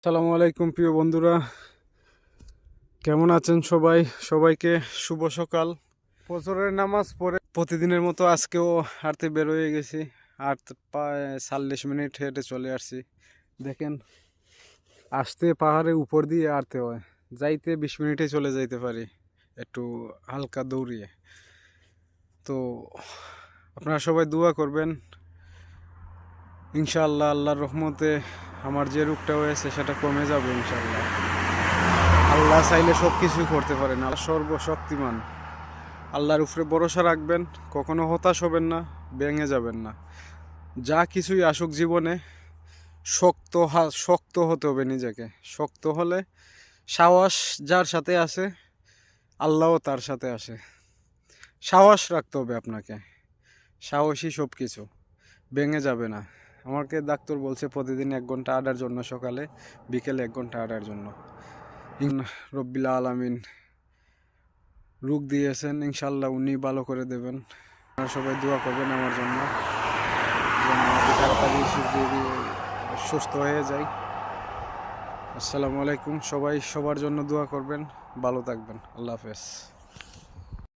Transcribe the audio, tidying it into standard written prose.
আসসালামু আলাইকুম প্রিয় বন্ধুরা, কেমন আছেন সবাই? সবাইকে শুভ সকাল। ফজরের নামাজ পড়ে প্রতিদিনের মতো আজকেও হাঁটতে বের হয়ে গেছি। আর প্রায় 40 মিনিট হেঁটে চলে আসছি। দেখেন, আসতে পাহাড়ের উপর দিয়ে হাঁটতে হয়, যাইতে 20 মিনিটে চলে যাইতে পারি একটু হালকা দৌড়িয়ে। তো আপনারা সবাই দোয়া করবেন, ইনশাআল্লাহ আল্লাহর রহমতে আমার যে রোগটা হয়েছে সেটা কমে যাবে ইনশাআল্লাহ। আল্লাহ চাইলে সব কিছুই করতে পারেন, আল্লাহ সর্বশক্তিমান। আল্লাহর উপরে ভরসা রাখবেন, কখনো হতাশ হবেন না, ভেঙে যাবেন না। যা কিছুই আসুক জীবনে, শক্ত হতে হবে নিজেকে। শক্ত হলে সাহস যার সাথে আছে, আল্লাহও তার সাথে আসে। সাহস রাখতে হবে আপনাকে, সাহসী সব কিছু, ভেঙে যাবে না। আমাকে ডাক্তার বলছে প্রতিদিন 1 ঘন্টা হাঁটার জন্য, সকালে বিকেলে 1 ঘন্টা হাঁটার জন্য। রব্বিল আলামিন রোগ দিয়েছেন, ইনশাল্লাহ উনি ভালো করে দেবেন। আপনারা সবাই দোয়া করবেন আমার জন্য, যেন আমি তাড়াতাড়ি শিগগিরই সুস্থ হয়ে যাই। আসসালামু আলাইকুম। সবাই সবার জন্য দোয়া করবেন, ভালো থাকবেন। আল্লাহ হাফেজ।